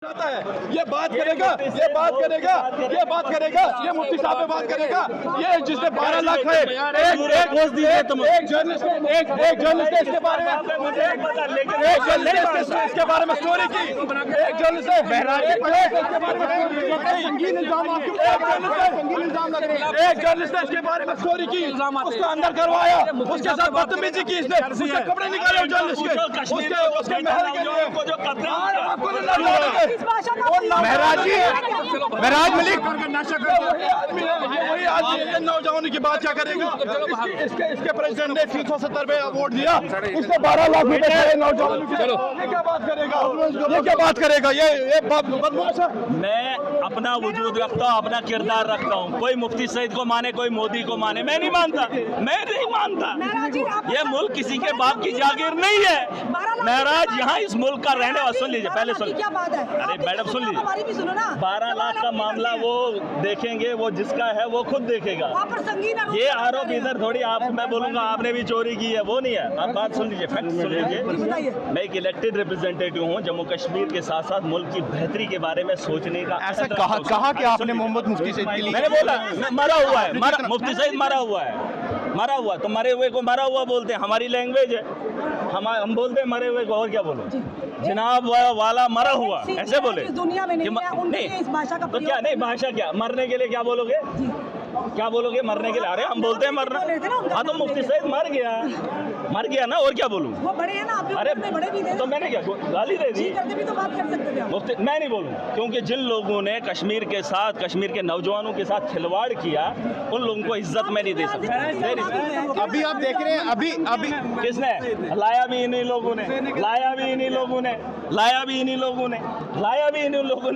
चाहता है, ये बात करेगा, ये मुफ्ती साहब पे बात करेगा, ये जिसने 12 लाख है, एक जर्नलिस्ट इसके बारे में इसके बारे में स्टोरी की, एक जर्नलिस्ट संगीन इल्जाम एक जर्नलिस्ट ने इसके बारे में स्टोरी की, उसको अंदर करवाया, उसके साथ बदतमीजी की, इसने उसके कपड़े निकाले जर्नलिस्ट के, उसके महल के लिए महराज मलिक वही आदमी नौजवानों की बात क्या करेगा। इसके प्रेसिडेंट ने 370 में वोट दिया, इसने 12 लाख रुपए नौजवानों की, ये क्या बात करेगा, ये बदमाश है। मैं अपना वजूद रखता हूँ, अपना किरदार रखता हूँ, कोई मुफ्ती सईद को माने, कोई मोदी को माने, मैं नहीं मानता। ये मुल्क किसी के बाप की जागीर नहीं है महराज, यहाँ इस मुल्क का रहने वाला। सुन लीजिए, पहले सुन, अरे मैडम सुन लीजिए, 12 लाख का मामला वो देखेंगे, वो जिसका है वो खुद देखेगा। ये आरोप इधर थोड़ी आप, मैं बोलूंगा आपने भी चोरी की है, वो नहीं है। आप बात सुन लीजिए, फैक्ट सुन लीजिए। मैं एक इलेक्टेड रिप्रेजेंटेटिव हूँ, जम्मू कश्मीर के साथ साथ मुल्क की बेहतरी के बारे में सोचने का। ऐसा कहा कि आपने मोहम्मद मुफ्ती सईद के लिए, मैंने बोला मरा हुआ है, मुफ्ती सईद मरा हुआ है, तो मरे हुए को मरा हुआ बोलते हैं, हमारी लैंग्वेज है, हम बोलते हैं मरे हुए को, और क्या बोलो, जनाब वाला मरा हुआ, ऐसे बोले दुनिया में नहीं, इस भाषा का तो क्या नहीं, भाषा क्या, मरने के लिए क्या बोलोगे, मरने के लिए? अरे हम बोलते हैं मरना, हाँ तो मुफ्ती सईद मर गया ना, और क्या बोलूँ? वो बड़े हैं ना, अरे बड़े भी थे, तो मैंने क्या गाली दे दी? भी तो बात कर सकते थे मुफ्ती, मैं नहीं बोलूँ, क्योंकि जिन लोगों ने कश्मीर के साथ, कश्मीर के नौजवानों के साथ खिलवाड़ किया, उन लोगों को इज्जत मैं नहीं दे सकता। अभी आप देख रहे हैं, अभी किसने लाया भी इन्हीं लोगों ने,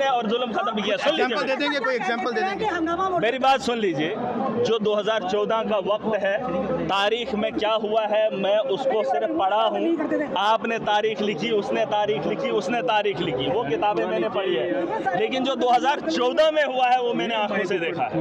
और जुल्म खत्म किया। सुन लीजिए, दे देंगे, कोई एग्जांपल दे देंगे। मेरी बात सुन लीजिए, जो 2014 का वक्त है, तारीख में क्या हुआ है मैं उसको सिर्फ पढ़ा हूँ। आपने तारीख लिखी, उसने तारीख लिखी, वो किताबें मैंने पढ़ी है, लेकिन जो 2014 में हुआ है वो मैंने आंखों से देखा है।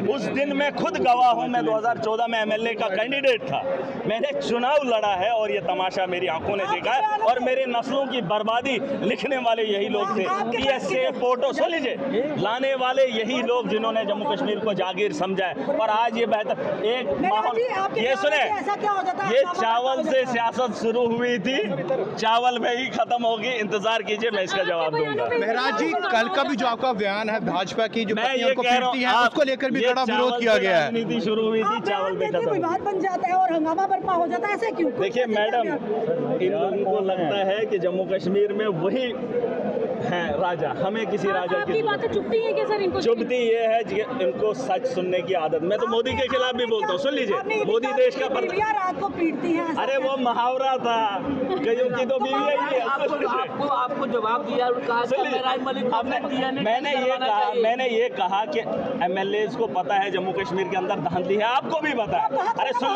उस दिन मैं खुद गवाह हूँ, मैं 2014 में MLA का कैंडिडेट था, मैंने चुनाव लड़ा है, और ये तमाशा मेरी आंखों ने देखा है, और मेरे नस्लों की बर्बादी लिखने वाले यही लोग थे। PSA फोटो सुन लीजिए, लाने वाले यही लोग जिन्होंने जम्मू कश्मीर को जागीर समझा है, और आज ये बेहतर एक माहौल। ये सुने, ये चावल से सियासत शुरू हुई थी, चावल में ही खत्म होगी, इंतजार कीजिए, मैं इसका जवाब दूंगा। महराज जी, कल का भी जो आपका बयान है, भाजपा की जो मैं ये कह रहा हूँ, उसको लेकर भी बड़ा विरोध किया गया है। राजनीति शुरू हुई थी, चावल पे खत्म, विवाद बन जाता है और हंगामा बर्पा हो जाता है, ऐसे क्यों? देखिए मैडम, इन लोगों को लगता है कि जम्मू कश्मीर में वही है राजा, हमें किसी राजा की बातें चुभती है क्या सर? इनको चुभती ये है कि इनको सच सुनने की आदत। मैं तो मोदी के खिलाफ भी बोलता हूँ, सुन लीजिए, मोदी देश का रात को पीटती है। अरे वो मुहावरा था, कईयों की तो बीवी है। आपको जवाब दिया, मैंने ये कहा कि MLAs को पता है जम्मू कश्मीर के अंदर धांधली है, आपको भी पता है। अरे सुन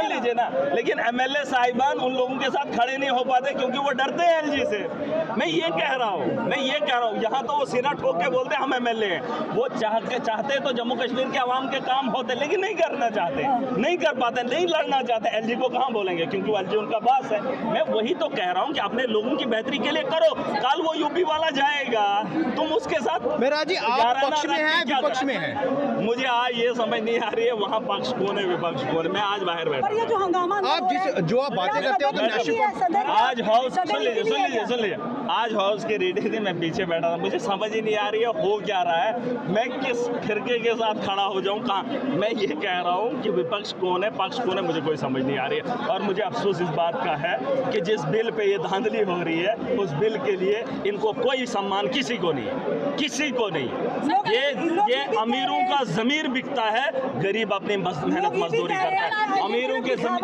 लीजिए ना, लेकिन MLA साहिबान उन लोगों के साथ खड़े नहीं हो पाते क्योंकि वो डरते हैं LG से। मैं ये कह रहा हूँ, यहाँ तो वो सिरा ठोक के बोलते हैं हम MLA हैं, वो चाहते तो जम्मू कश्मीर के आवाम के काम होते, लेकिन नहीं करना चाहते, नहीं कर पाते, नहीं लड़ना चाहते। LG को कहाँ बोलेंगे, क्योंकि LG उनका बॉस है। मैं वही तो कह रहा हूँ कि अपने लोगों की बेहतरी के लिए करो, कल वो यूपी वाला जाएगा, तुम उसके साथ। महराज जी, आप पक्ष में हैं, विपक्ष में हैं? मुझे आज ये समझ नहीं आ रही है वहाँ पक्ष कौन है, विपक्ष कौन है। मैं आज बाहर बैठा, जो हंगामा आप जो आप बातें करते हो तो आज हाउस, सुन लीजिए, आज हाउस की रीडिंग थी, मैं पीछे बैठा था, मुझे समझ ही नहीं आ रही है हो क्या रहा है, मैं किस फिरके के साथ खड़ा हो जाऊं, कहाँ। मैं ये कह रहा हूँ कि विपक्ष कौन है, पक्ष कौन है, मुझे कोई समझ नहीं आ रही है। और मुझे अफसोस इस बात का है कि जिस बिल पे ये धांधली हो रही है, उस बिल के लिए इनको कोई सम्मान किसी को नहीं। ये अमीरों का ज़मीर बिकता है, गरीब अपनी मेहनत मजदूरी करता है। अमीरों के ज़मीर